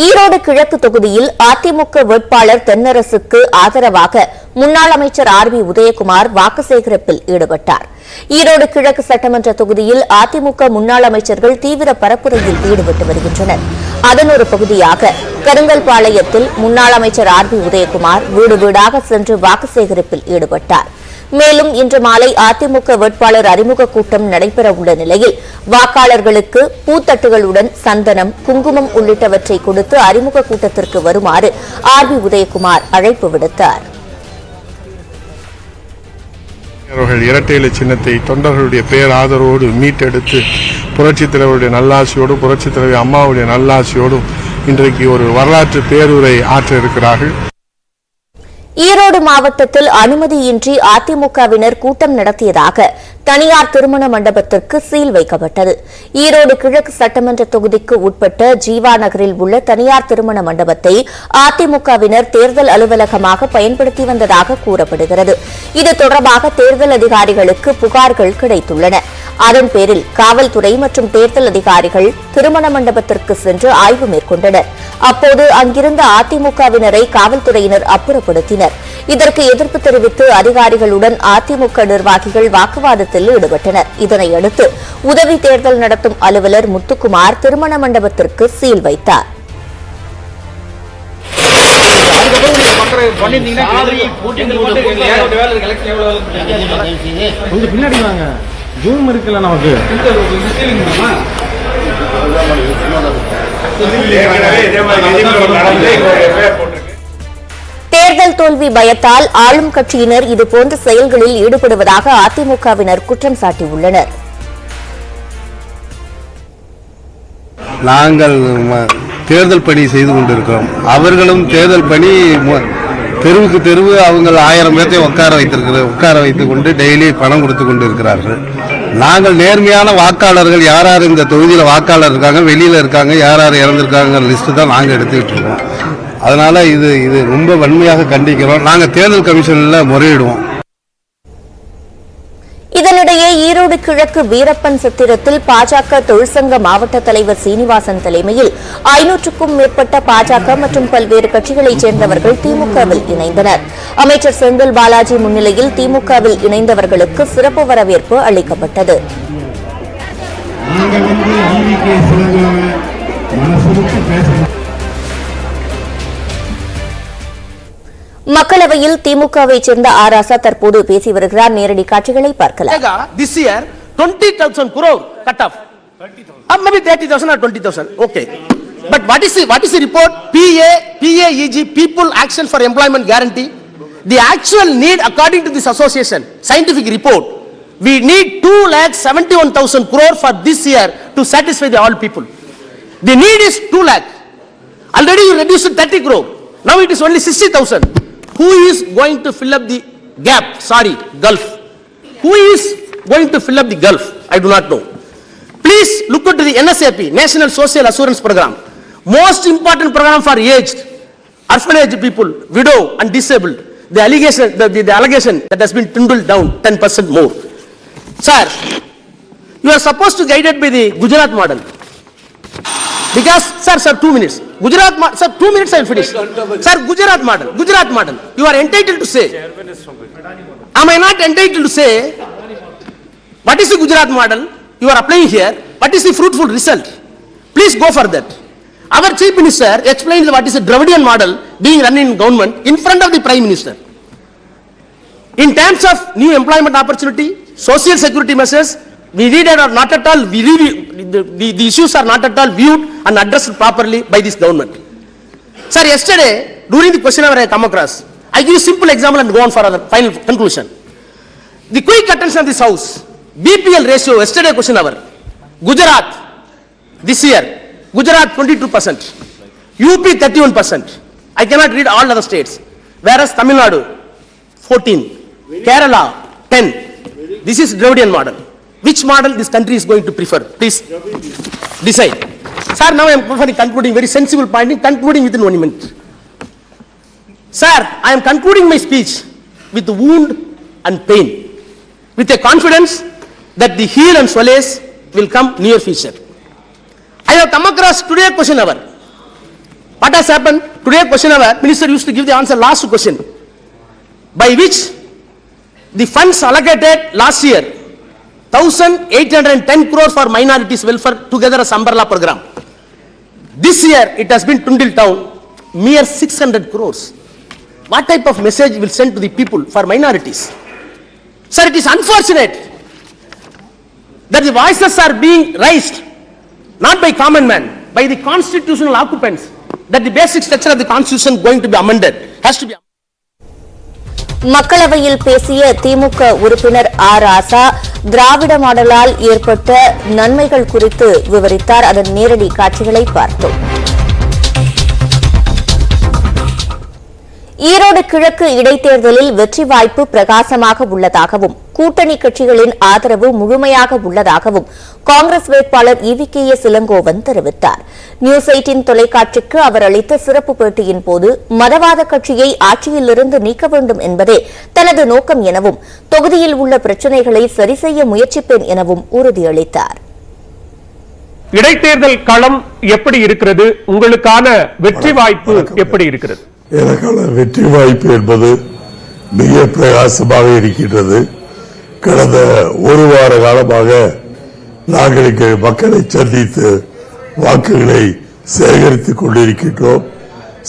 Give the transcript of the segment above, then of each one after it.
ஈரோடு கிழக்கு தொகுதியில் அதிமுக வேட்பாளர் தென்னரசுக்கு ஆதரவாக முன்னாள் அமைச்சர் ஆர்.பி. உதயகுமார் வாக்கு சேகரிப்பில் ஈடுபட்டார். ஈரோடு கிழக்கு சட்டமன்ற தொகுதியில் அதிமுக முன்னாள் அமைச்சர்கள் தீவிர பரப்புரையில் ஈடுபட்டு வருகின்றனர். அதன் ஒரு பகுதியாக கருங்கல்பாளையத்தில் முன்னாள் அமைச்சர் ஆர்.பி. உதயகுமார் வீடு வீடாக சென்று வாக்கு சேகரிப்பில் ஈடுபட்டார். மேலும் இன்று மாலை அதிமுக வேட்பாளர் அறிமுக கூட்டம் நடைபெறவுள்ள நிலையில் வாக்காளர்களுக்கு பூத்தட்டுகளுடன் சந்தனம், குங்குமம் உள்ளிட்டவற்றை கொடுத்து அறிமுக கூட்டத்திற்கு வருமாறு ஆர்.பி. உதயகுமார் அழைப்பு விடுத்தார். இரட்டை இலை சின்னத்தை தொண்டர்களுடைய பேர் ஆதரவோடு மீட்டெடுத்து புரட்சித் தலைவருடைய நல்லாசியோடும் புரட்சித் தலைவர் அம்மாவுடைய நல்லாசியோடும் இன்றைக்கு ஒரு வரலாற்று பேருரை ஆற்ற இருக்கிறார்கள். ஈரோடு மாவட்டத்தில் அனுமதியின்றி அதிமுகவினர் கூட்டம் நடத்தியதாக தனியார் திருமண மண்டபத்திற்கு சீல் வைக்கப்பட்டது. ஈரோடு கிழக்கு சட்டமன்ற தொகுதிக்கு உட்பட்ட ஜீவா நகரில் உள்ள தனியார் திருமண மண்டபத்தை அதிமுகவினர் தேர்தல் அலுவலகமாக பயன்படுத்தி வந்ததாக கூறப்படுகிறது. இது தொடர்பாக தேர்தல் அதிகாரிகளுக்கு புகார்கள் கிடைத்துள்ளன. அதன் பேரில் காவல்துறை மற்றும் தேர்தல் அதிகாரிகள் திருமண மண்டபத்திற்கு சென்று ஆய்வு மேற்கொண்டனர். அப்போது அங்கிருந்த அதிமுகவினரை காவல்துறையினர் அப்புறப்படுத்தினர். இதற்கு எதிர்ப்பு தெரிவித்து அதிகாரிகளுடன் அதிமுக நிர்வாகிகள் வாக்குவாதத்தில் ஈடுபட்டனர். இதனையடுத்து உதவி தேர்தல் நடத்தும் அலுவலர் முத்துக்குமார் திருமண மண்டபத்திற்கு சீல் வைத்தார். ஜூம் இருக்குல்ல நமக்கு. தேர்தல் தோல்வி பயத்தால் ஆளும் கட்சியினர் இதுபோன்ற செயல்களில் ஈடுபடுவதாக அதிமுகவினர் குற்றம் சாட்டியுள்ளனர். நாங்கள் தேர்தல் பணி செய்து கொண்டிருக்கிறோம். அவர்களும் தேர்தல் பணி தெருவுக்கு தெருவு அவங்க 1000 பேர்த்தை உட்கார வைத்துக் கொண்டு டெய்லி பணம் கொடுத்து கொண்டு இருக்கிறார்கள். நாங்கள் நேர்மையான வாக்காளர்கள், யார் யார் இந்த தொகுதியில் வாக்காளர் இருக்காங்க, வெளியில இருக்காங்க, யார் யார் இறந்திருக்காங்க லிஸ்ட் தான் நாங்கள் எடுத்துக்கிட்டு இருக்கோம். அதனால இது ரொம்ப வன்மையாக கண்டிக்கிறோம். நாங்கள் தேர்தல் கமிஷன்ல முறையிடுவோம். இதனிடையே ஈரோடு கிழக்கு வீரப்பன் சத்திரத்தில் பாஜக தொழிற்சங்க மாவட்ட தலைவர் சீனிவாசன் தலைமையில் 500க்கும் மேற்பட்ட பாஜக மற்றும் பல்வேறு கட்சிகளைச் சேர்ந்தவர்கள் திமுகவில் இணைந்தனர். அமைச்சர் செந்தில் பாலாஜி முன்னிலையில் திமுகவில் இணைந்தவர்களுக்கு சிறப்பு வரவேற்பு அளிக்கப்பட்டது. மக்களவையில் திமுகவை சேர்ந்த ஆர் ராசா தற்போது பேசி வருகிறார். நேரடி காட்சிகளை பார்க்கலாம். This year 20,000 crore cut off. Maybe 30,000 or 20,000. Okay. But what is the report? PAEG, People Action for Employment Guarantee. The actual need according to this association scientific report, we need 2,71,000 crore for this year to satisfy the all people. The need is 2 lakh. Already you reduced to 30 crore. Now it is only 60,000. Who is going to fill up the gap? Gulf. Who is going to fill up the gulf? I do not know. Please look at the NSAP, National Social Assurance Program. Most important program for aged, orphanage people, widow and disabled. The allegation that has been dwindled down 10% more. Sir, you are supposed to guide it by the Gujarat model. Because, sir, 2 minutes. Gujarat model, sir, 2 minutes I will finish. Sir, Gujarat model. You are entitled to say. Am I not entitled to say, what is the Gujarat model you are applying here? What is the fruitful result? Please go for that. Our Chief Minister explained what is the Dravidian model being run in government in front of the Prime Minister. In terms of new employment opportunity, social security measures, we read it or not at all, the issues are not at all viewed and addressed properly by this government. Sir, yesterday, during the question hour I come across, I give you a simple example and go on for the final conclusion. The quick attention of this house, BPL ratio, yesterday question hour, Gujarat, this year, Gujarat 22%, UP 31%, I cannot read all other states, whereas Tamil Nadu 14%, Kerala 10%, this is Dravidian model. Which model this country is going to prefer? Please decide. Sir, now I am concluding very sensible point, concluding within 1 minute. Sir, I am concluding my speech with wound and pain, with a confidence that the heal and solace will come near future. I have come across today question hour. What has happened? Today question hour, minister used to give the answer last question. By which the funds allocated last year, 1,810 crores for minorities welfare together as umbrella program. This year it has been dwindled down, mere 600 crores. What type of message will send to the people for minorities? Sir, it is unfortunate that the voices are being raised not by common man, by the constitutional occupants, that the basic structure of the constitution going to be amended, has to be. மக்களவையில் பேசிய திமுக உறுப்பினர் R ராசா திராவிட மாடலால் ஏற்பட்ட நன்மைகள் குறித்து விவரித்தார். அதன் நேரடி காட்சிகளை பார்த்தோம். ஈரோடு கிழக்கு இடைத்தேர்தலில் வெற்றி வாய்ப்பு பிரகாசமாக உள்ளதாகவும் கூட்டணி கட்சிகளின் ஆதரவு முழுமையாக உள்ளதாகவும் காங்கிரஸ் வேட்பாளர் EVKS இளங்கோவன் தெரிவித்தார். நியூஸ் 18 தொலைக்காட்சிக்கு அவர் அளித்த சிறப்பு பேட்டியின் போது மதவாத கட்சியை ஆட்சியிலிருந்து நீக்க வேண்டும் என்பதே தனது நோக்கம் எனவும் தொகுதியில் உள்ள பிரச்சினைகளை சரி செய்ய முயற்சிப்பேன் எனவும் உறுதியளித்தார். இடைத்தேர்தல் களம் எப்படி இருக்கிறது? உங்களுக்கான வெற்றி வாய்ப்பு எப்படி இருக்கிறது? எனக்கான வெற்றி வாய்ப்பு என்பது மிக பிரகாசமாக இருக்கின்றது. கடந்த ஒரு வார காலமாக நாங்கள் இங்கு மக்களை சந்தித்து வாக்குகளை சேகரித்துக் கொண்டிருக்கின்றோம்.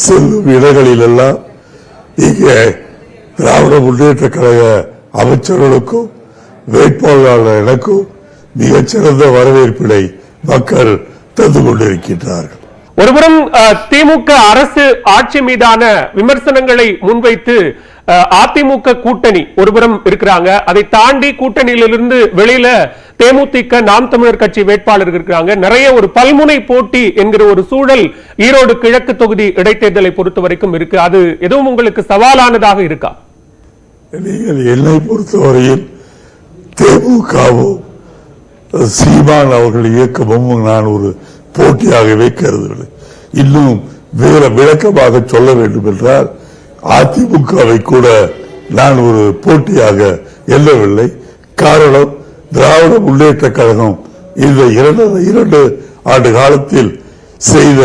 செல்லும் இடங்களிலெல்லாம் இங்கே திராவிட முன்னேற்ற கழக அமைச்சர்களுக்கும் வேட்பாளர் எனக்கும் மிகச்சிறந்த வரவேற்பினை மக்கள் தந்து கொண்டிருக்கின்றார்கள். ஒருபுறம் திமுக அரசு ஆட்சி மீதான விமர்சனங்களை முன்வைத்து அதிமுக கூட்டணி ஒருபுறம் இருக்கிறாங்க. அதை தாண்டி கூட்டணியிலிருந்து வெளியில தேமுதிக நாம் தமிழர் கட்சி வேட்பாளர்கள் இருக்கிறாங்க. நிறைய ஒரு பல்முனை போட்டி என்கிற ஒரு சூழல் ஈரோடு கிழக்கு தொகுதி இடைத்தேர்தலை பொறுத்த வரைக்கும் இருக்கு. அது எதுவும் உங்களுக்கு சவாலானதாக இருக்கா? என்னை பொறுத்தவரையில் தேமுகவும் சீமான் அவர்கள் இயக்கமும் நான் ஒரு போட்டியாகவே கருதவில்லை. இன்னும் வேற விளக்கமாக சொல்ல வேண்டும் என்றால் அதிமுகவை கூட நான் ஒரு போட்டியாக எண்ணவில்லை. காரணம், திராவிட முன்னேற்ற கழகம் இந்த 2 ஆண்டு காலத்தில் செய்த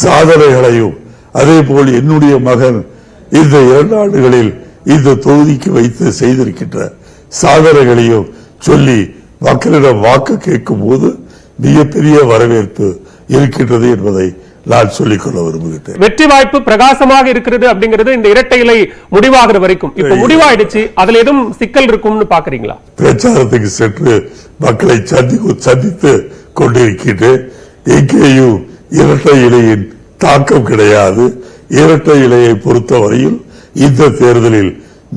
சாதனைகளையும் அதே போல் என்னுடைய மகன் இந்த 2 ஆண்டுகளில் இந்த தொகுதிக்கு வைத்து செய்திருக்கின்ற சாதனைகளையும் சொல்லி மக்களிடம் வாக்கு கேட்கும் போது மிகப்பெரிய வரவேற்பு இருக்கின்றது என்பதை நான் சொல்லிக்கொள்ள விரும்புகிறேன். வெற்றி வாய்ப்பு பிரகாசமாக இருக்கிறது அப்படிங்கிறது இந்த இரட்டை இலை முடிவாகிற வரைக்கும் இப்ப முடிவாயிடுச்சு. அதுல எதுவும் சிக்கல் இருக்கும்னு பாக்குறீங்களா? பிரச்சாரத்துக்கு சென்று மக்களை சந்தித்து கொண்டிருக்கின்றேன். எங்கேயும் இரட்டை இலையின் தாக்கம் கிடையாது. இரட்டை இலையை பொறுத்தவரையில் இந்த தேர்தலில்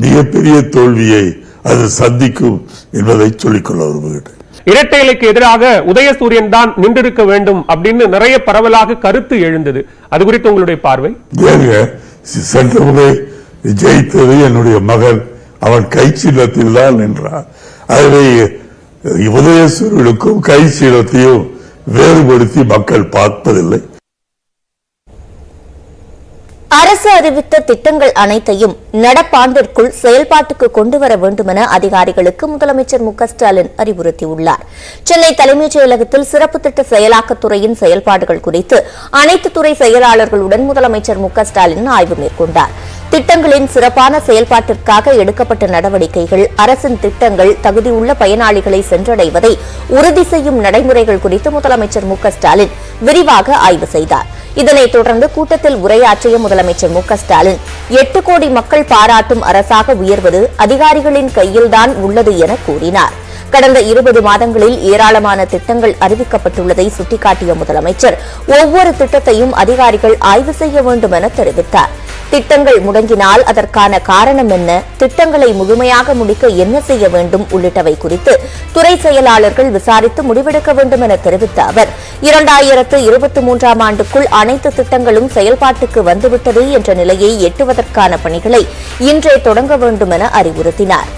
மிகப்பெரிய தோல்வியை அது சந்திக்கும் என்பதை சொல்லிக்கொள்ள விரும்புகிறேன். இரட்டை இலைக்கு எதிராக உதயசூரியன் தான் நின்றிருக்க வேண்டும் அப்படின்னு நிறைய பரவலாக கருத்து எழுந்தது. அது குறித்து உங்களுடைய பார்வை? சென்ற முறை ஜெயித்தது என்னுடைய மகன். அவன் கை சின்னத்தில் தான் நின்றான். ஆகவே உதயசூரியனுக்கும் கை சின்னத்தையும் வேறுபடுத்தி மக்கள் பார்ப்பதில்லை. அரசு அறிவித்த திட்டங்கள் அனைத்தையும் நடப்பாண்டிற்குள் செயல்பாட்டுக்கு கொண்டுவர வேண்டும் என அதிகாரிகளுக்கு முதலமைச்சர் மு க ஸ்டாலின் அறிவுறுத்தியுள்ளார். சென்னை தலைமைச் செயலகத்தில் சிறப்பு திட்ட செயலாக்கத்துறையின் செயல்பாடுகள் குறித்து அனைத்து துறை செயலாளர்களுடன் முதலமைச்சர் மு க ஸ்டாலின் ஆய்வு மேற்கொண்டார். திட்டங்களின் சிறப்பான செயல்பாட்டிற்காக எடுக்கப்பட்ட நடவடிக்கைகள், அரசின் திட்டங்கள் தகுதியுள்ள பயனாளிகளை சென்றடைவதை உறுதி செய்யும் நடைமுறைகள் குறித்து முதலமைச்சர் மு க ஸ்டாலின் விரிவாக ஆய்வு செய்தார். இதனைத் தொடர்ந்து கூட்டத்தில் உரையாற்றிய முதலமைச்சர் மு க ஸ்டாலின் 8 கோடி மக்கள் பாராட்டும் அரசாக உயர்வது அதிகாரிகளின் கையில்தான் உள்ளது என கூறினார். கடந்த 20 மாதங்களில் ஏராளமான திட்டங்கள் அறிவிக்கப்பட்டுள்ளதை சுட்டிக்காட்டிய முதலமைச்சர் ஒவ்வொரு திட்டத்தையும் அதிகாரிகள் ஆய்வு செய்ய வேண்டும் என தெரிவித்தார். திட்டங்கள் முடங்கினால் அதற்கான காரணம் என்ன, திட்டங்களை முழுமையாக முடிக்க என்ன செய்ய வேண்டும் உள்ளிட்டவை குறித்து துறை செயலாளர்கள் விசாரித்து முடிவெடுக்க வேண்டும் என தெரிவித்த அவர் 2023ஆம் ஆண்டுக்குள் அனைத்து திட்டங்களும் செயல்பாட்டுக்கு வந்துவிட்டது என்ற நிலையை எட்டுவதற்கான பணிகளை இன்றே தொடங்க வேண்டும் என அறிவுறுத்தினார்.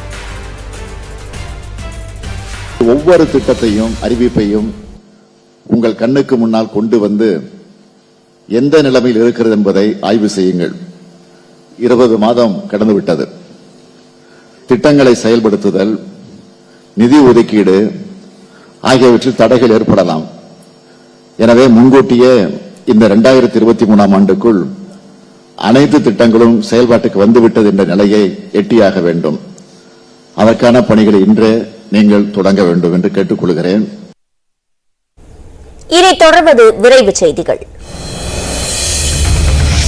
ஒவ்வொரு திட்டத்தையும் அறிவிப்பையும் உங்கள் கண்ணுக்கு முன்னால் கொண்டு வந்து எந்த நிலைமையில் இருக்கிறது என்பதை ஆய்வு செய்யுங்கள். 20 மாதம் கடந்துவிட்டது. திட்டங்களை செயல்படுத்துதல், நிதி ஒதுக்கீடு ஆகியவற்றில் தடைகள் ஏற்படலாம். எனவே முன்கூட்டியே இந்த 2023 ஆண்டுக்குள் அனைத்து திட்டங்களும் செயல்பாட்டுக்கு வந்துவிட்டது என்ற நிலையை எட்டியாக வேண்டும். அதற்கான பணிகளை இன்றே நீங்கள் தொடங்க வேண்டும் என்று கேட்டுக்கொள்கிறேன். இனி தொடர்வது விரைவு செய்திகள்.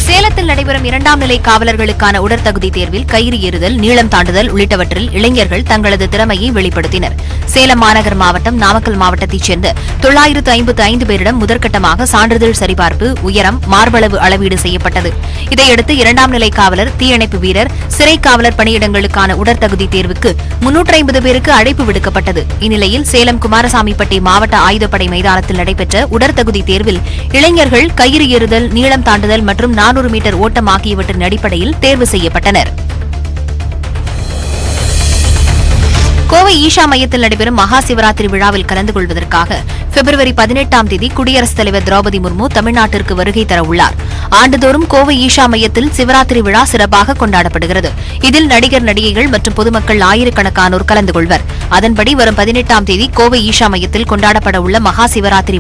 சேலத்தில் நடைபெறும் 2ஆம் நிலை காவலர்களுக்கான உடற்தகுதி தேர்வில் கயிறு ஏறுதல், நீளம் தாண்டுதல் உள்ளிட்டவற்றில் இளைஞர்கள் தங்களது திறமையை வெளிப்படுத்தினர். சேலம் மாநகர் மாவட்டம், நாமக்கல் மாவட்டத்தைச் சேர்ந்த 955 பேரிடம் முதற்கட்டமாக சான்றிதழ் சரிபார்ப்பு, உயரம், மார்பளவு அளவீடு செய்யப்பட்டது. இதையடுத்து 2ஆம் நிலை காவலர், தீயணைப்பு வீரர், சிறை காவலர் பணியிடங்களுக்கான உடற்தகுதி தேர்வுக்கு 350 பேருக்கு அழைப்பு விடுக்கப்பட்டது. இந்நிலையில் சேலம் குமாரசாமிப்பட்டி மாவட்ட ஆயுதப்படை மைதானத்தில் நடைபெற்ற உடற்தகுதி தேர்வில் இளைஞர்கள் கயிறு ஏறுதல், நீளம் தாண்டுதல் மற்றும் 400 மீட்டர் ஓட்டம் ஆகியவற்றின் அடிப்படையில் தேர்வு செய்யப்பட்டனர். கோவை ஈஷா மையத்தில் நடைபெறும் மகா சிவராத்திரி விழாவில் கலந்து கொள்வதற்காக பிப்ரவரி 18ஆம் தேதி குடியரசுத் தலைவர் திரௌபதி முர்மு தமிழ்நாட்டிற்கு வருகை தரவுள்ளார். ஆண்டுதோறும் கோவை ஈஷா மையத்தில் சிவராத்திரி விழா சிறப்பாக கொண்டாடப்படுகிறது. இதில் நடிகர், நடிகைகள் மற்றும் பொதுமக்கள் ஆயிரக்கணக்கானோர் கலந்து கொள்வர். அதன்படி வரும் 18ஆம் தேதி கோவை ஈஷா மையத்தில் கொண்டாடப்பட உள்ள மகா சிவராத்திரி